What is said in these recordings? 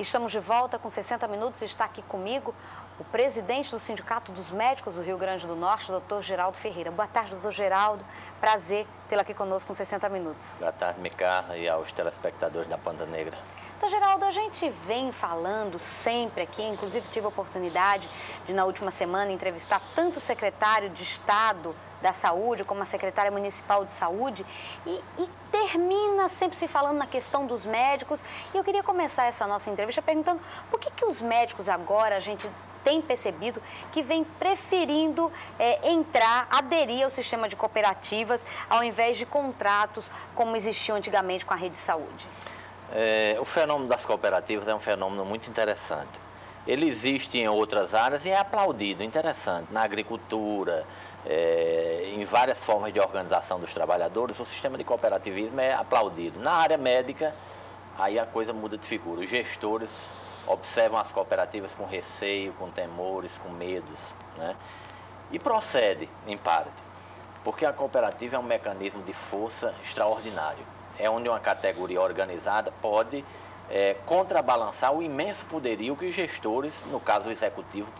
Estamos de volta com 60 Minutos. Está aqui comigo o presidente do Sindicato dos Médicos do Rio Grande do Norte, doutor Geraldo Ferreira. Boa tarde, doutor Geraldo. Prazer tê-lo aqui conosco com 60 Minutos. Boa tarde, Micarla, e aos telespectadores da Panda Negra. Doutor Geraldo, a gente vem falando sempre aqui, inclusive tive a oportunidade de, na última semana, entrevistar tanto o secretário de Estado da Saúde como a secretária municipal de Saúde e termina sempre se falando na questão dos médicos. E eu queria começar essa nossa entrevista perguntando por que os médicos agora, a gente tem percebido que vem preferindo aderir ao sistema de cooperativas ao invés de contratos como existiam antigamente com a rede de saúde? O fenômeno das cooperativas é um fenômeno muito interessante. Ele existe em outras áreas e é aplaudido, interessante. Na agricultura, em várias formas de organização dos trabalhadores, o sistema de cooperativismo é aplaudido. Na área médica, aí a coisa muda de figura. Os gestores observam as cooperativas com receio, com temores, com medos, né? E procede, em parte, porque a cooperativa é um mecanismo de força extraordinário. É onde uma categoria organizada pode contrabalançar o imenso poderio que os gestores, no caso o executivo,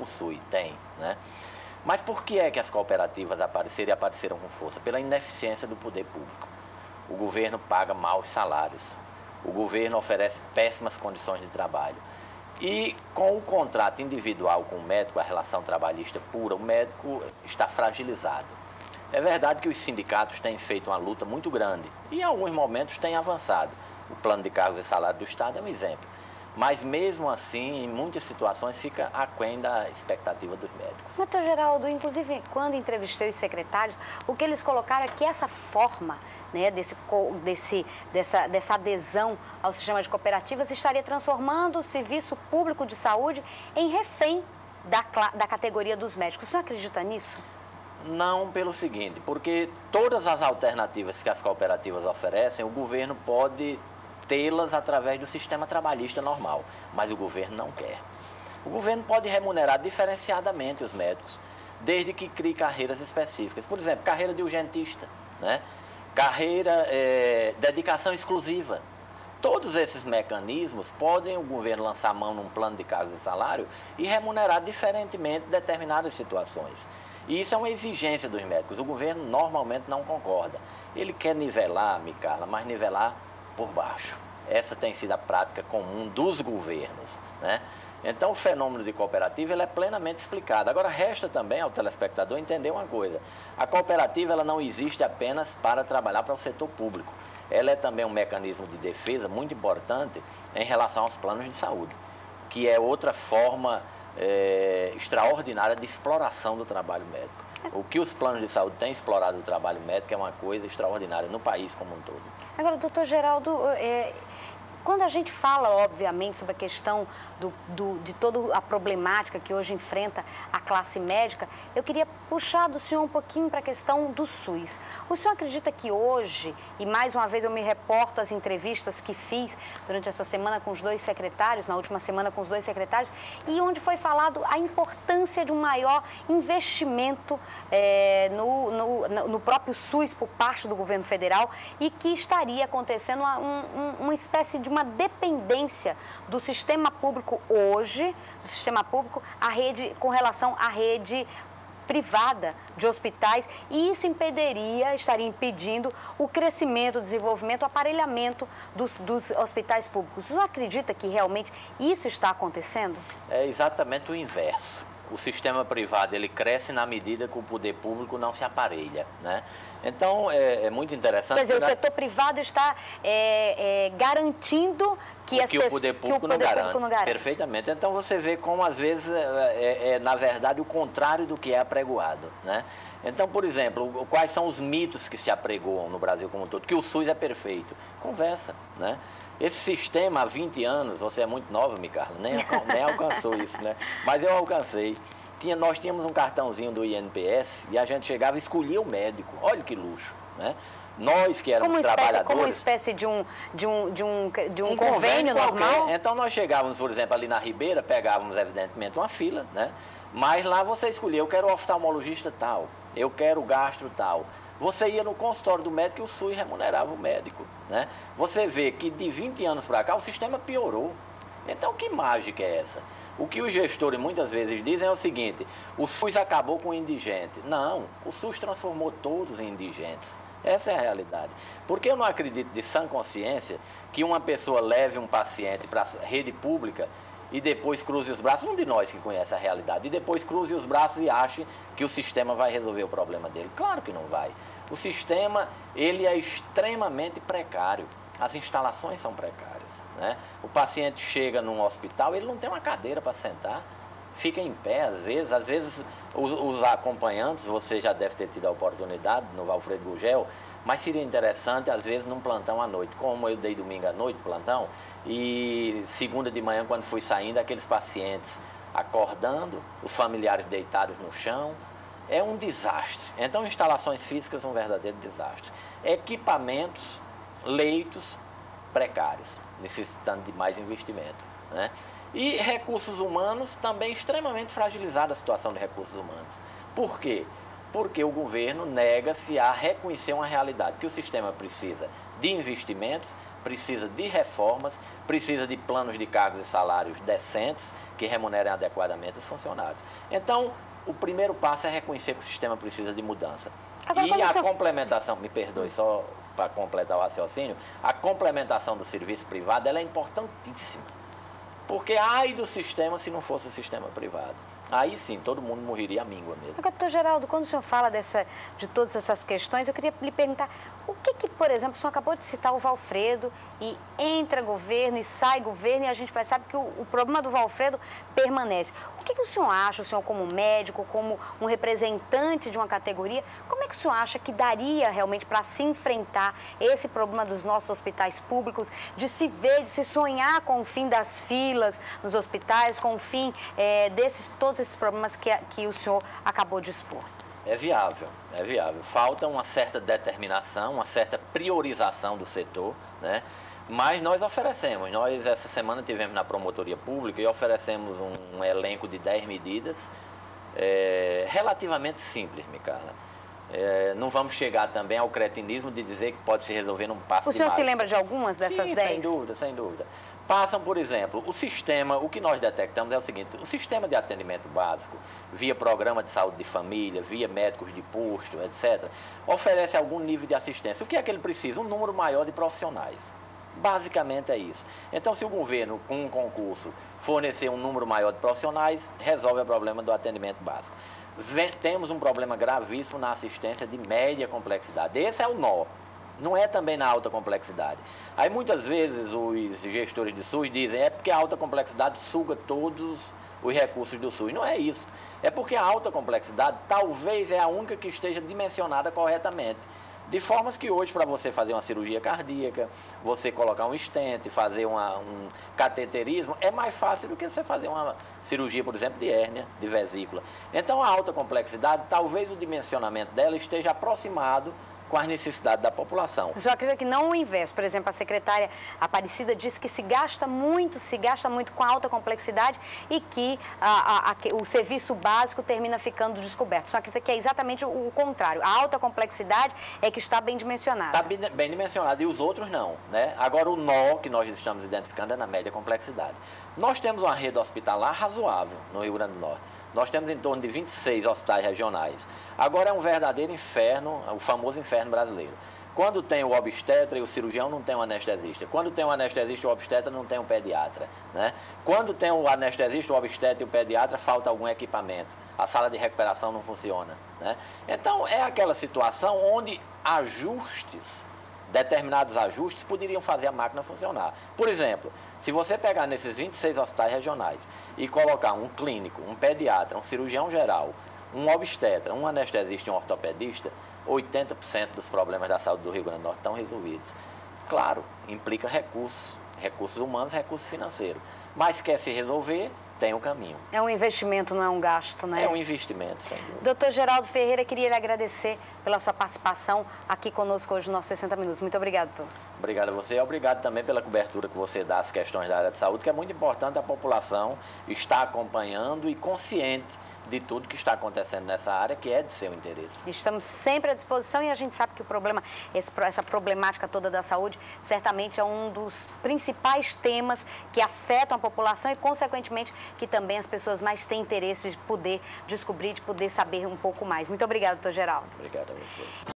têm, né? Mas por que é que as cooperativas apareceram e apareceram com força? Pela ineficiência do poder público. O governo paga maus salários, o governo oferece péssimas condições de trabalho. E com o contrato individual com o médico, a relação trabalhista pura, o médico está fragilizado. É verdade que os sindicatos têm feito uma luta muito grande e em alguns momentos têm avançado. O plano de cargos e salário do Estado é um exemplo. Mas mesmo assim, em muitas situações, fica aquém da expectativa dos médicos. Doutor Geraldo, inclusive quando entrevistei os secretários, o que eles colocaram é que essa forma, né, dessa adesão ao sistema de cooperativas estaria transformando o serviço público de saúde em refém da categoria dos médicos. O senhor acredita nisso? Não, pelo seguinte, porque todas as alternativas que as cooperativas oferecem, o governo pode tê-las através do sistema trabalhista normal, mas o governo não quer. O governo pode remunerar diferenciadamente os médicos, desde que crie carreiras específicas. Por exemplo, carreira de urgentista, né? Carreira, dedicação exclusiva. Todos esses mecanismos podem o governo lançar mão num plano de cargos e salário e remunerar diferentemente determinadas situações. E isso é uma exigência dos médicos. O governo normalmente não concorda. Ele quer nivelar, Micarla, mas nivelar por baixo. Essa tem sido a prática comum dos governos, né? Então, o fenômeno de cooperativa ele é plenamente explicado. Agora, resta também ao telespectador entender uma coisa. A cooperativa ela não existe apenas para trabalhar para o setor público. Ela é também um mecanismo de defesa muito importante em relação aos planos de saúde, que é outra forma extraordinária de exploração do trabalho médico. O que os planos de saúde têm explorado o trabalho médico é uma coisa extraordinária no país como um todo. Agora, doutor Geraldo, quando a gente fala, obviamente, sobre a questão de toda a problemática que hoje enfrenta a classe médica, eu queria puxar do senhor um pouquinho para a questão do SUS. O senhor acredita que hoje, e mais uma vez eu me reporto às entrevistas que fiz durante essa semana com os dois secretários, na última semana com os dois secretários, e onde foi falado a importância de um maior investimento no próprio SUS por parte do governo federal e que estaria acontecendo uma espécie de uma dependência do sistema público hoje, do sistema público, com relação à rede privada de hospitais, e isso estaria impedindo o crescimento, o desenvolvimento, o aparelhamento dos hospitais públicos. Você acredita que realmente isso está acontecendo? É exatamente o inverso. O sistema privado ele cresce na medida que o poder público não se aparelha, né? Então, é muito interessante... Quer dizer, o setor privado está garantindo que o poder público não garante. Perfeitamente. Então, você vê como, às vezes, na verdade, o contrário do que é apregoado, né? Então, por exemplo, quais são os mitos que se apregoam no Brasil como um todo? Que o SUS é perfeito. Conversa, né? Esse sistema, há 20 anos, você é muito nova, Micarla, nem alcançou isso, né? Mas eu alcancei. Nós tínhamos um cartãozinho do INPS e a gente chegava e escolhia o médico. Olha que luxo, né? Nós que éramos trabalhadores... Como uma espécie de um convênio normal? Então, nós chegávamos, por exemplo, ali na Ribeira, pegávamos, evidentemente, uma fila, né? Mas lá você escolhia, eu quero oftalmologista tal, eu quero gastro tal. Você ia no consultório do médico e o SUS remunerava o médico, né? Você vê que de 20 anos para cá o sistema piorou. Então, que mágica é essa? O que os gestores muitas vezes dizem é o seguinte: o SUS acabou com o indigente. Não, o SUS transformou todos em indigentes. Essa é a realidade. Porque eu não acredito de sã consciência que uma pessoa leve um paciente para a rede pública e depois cruze os braços, um de nós que conhece a realidade, e depois cruze os braços e ache que o sistema vai resolver o problema dele. Claro que não vai. O sistema, ele é extremamente precário. As instalações são precárias, né? O paciente chega num hospital, ele não tem uma cadeira para sentar, fica em pé às vezes os acompanhantes, você já deve ter tido a oportunidade no Valfredo Gugel, mas seria interessante, às vezes, num plantão à noite, como eu dei domingo à noite, plantão, e segunda de manhã, quando fui saindo, aqueles pacientes acordando, os familiares deitados no chão, é um desastre. Então, instalações físicas são um verdadeiro desastre. Equipamentos, leitos precários, necessitando de mais investimento, né? E recursos humanos também extremamente fragilizada a situação de recursos humanos. Por quê? Porque o governo nega-se a reconhecer uma realidade, que o sistema precisa de investimentos, precisa de reformas, precisa de planos de cargos e salários decentes que remunerem adequadamente os funcionários. Então, o primeiro passo é reconhecer que o sistema precisa de mudança. Agora, e a complementação, me perdoe, só para completar o raciocínio, a complementação do serviço privado ela é importantíssima. Porque ai do sistema se não fosse o sistema privado. Aí sim, todo mundo morreria à míngua mesmo. Agora, doutor Geraldo, quando o senhor fala de todas essas questões, eu queria lhe perguntar, o que, por exemplo, o senhor acabou de citar o Valfredo, e entra governo e sai governo, e a gente percebe que o problema do Valfredo permanece. O que o senhor acha, o senhor como médico, como um representante de uma categoria, como é que o senhor acha que daria realmente para se enfrentar esse problema dos nossos hospitais públicos, de se ver, de se sonhar com o fim das filas nos hospitais, com o fim todos esses problemas que o senhor acabou de expor? É viável, é viável. Falta uma certa determinação, uma certa priorização do setor, né? Mas nós oferecemos, nós essa semana tivemos na promotoria pública e oferecemos um elenco de 10 medidas relativamente simples, Micaela. Não vamos chegar também ao cretinismo de dizer que pode se resolver num passo de mágica. O senhor se lembra de algumas dessas 10? Sem dúvida, sem dúvida. Passam, por exemplo, o sistema, o que nós detectamos é o seguinte: o sistema de atendimento básico, via programa de saúde de família, via médicos de posto, etc., oferece algum nível de assistência. O que é que ele precisa? Um número maior de profissionais. Basicamente é isso. Então, se o governo, com um concurso, fornecer um número maior de profissionais, resolve o problema do atendimento básico. Temos um problema gravíssimo na assistência de média complexidade. Esse é o nó. Não é também na alta complexidade. Aí muitas vezes os gestores de SUS dizem é porque a alta complexidade suga todos os recursos do SUS. Não é isso. É porque a alta complexidade talvez é a única que esteja dimensionada corretamente. De formas que hoje, para você fazer uma cirurgia cardíaca, você colocar um stent, fazer um cateterismo, é mais fácil do que você fazer uma cirurgia, por exemplo, de hérnia, de vesícula. Então, a alta complexidade, talvez o dimensionamento dela esteja aproximado com as necessidades da população. O senhor acredita que não o inverso? Por exemplo, a secretária Aparecida disse que se gasta muito com a alta complexidade e que o serviço básico termina ficando descoberto. O senhor acredita que é exatamente o contrário? A alta complexidade é que está bem dimensionada. Está bem dimensionada e os outros não, né? Agora, o nó que nós estamos identificando é na média complexidade. Nós temos uma rede hospitalar razoável no Rio Grande do Norte. Nós temos em torno de 26 hospitais regionais. Agora é um verdadeiro inferno, o famoso inferno brasileiro. Quando tem o obstetra e o cirurgião, não tem o anestesista. Quando tem o anestesista e o obstetra, não tem o pediatra, né? Quando tem o anestesista, o obstetra e o pediatra, falta algum equipamento. A sala de recuperação não funciona, né? Então, é aquela situação onde determinados ajustes poderiam fazer a máquina funcionar. Por exemplo, se você pegar nesses 26 hospitais regionais e colocar um clínico, um pediatra, um cirurgião geral, um obstetra, um anestesista e um ortopedista, 80% dos problemas da saúde do Rio Grande do Norte estão resolvidos. Claro, implica recursos humanos, recursos financeiros. Mas quer se resolver, tem um caminho. É um investimento, não é um gasto, né? É um investimento, sem dúvida. Doutor Geraldo Ferreira, queria lhe agradecer pela sua participação aqui conosco hoje no nosso 60 Minutos. Muito obrigado, doutor. Obrigado a você e obrigado também pela cobertura que você dá às questões da área de saúde, que é muito importante a população estar acompanhando e consciente de tudo que está acontecendo nessa área, que é de seu interesse. Estamos sempre à disposição e a gente sabe que o problema, essa problemática toda da saúde, certamente é um dos principais temas que afetam a população e, consequentemente, que também as pessoas mais têm interesse de poder descobrir, de poder saber um pouco mais. Muito obrigada, doutor Geraldo. Obrigado a você.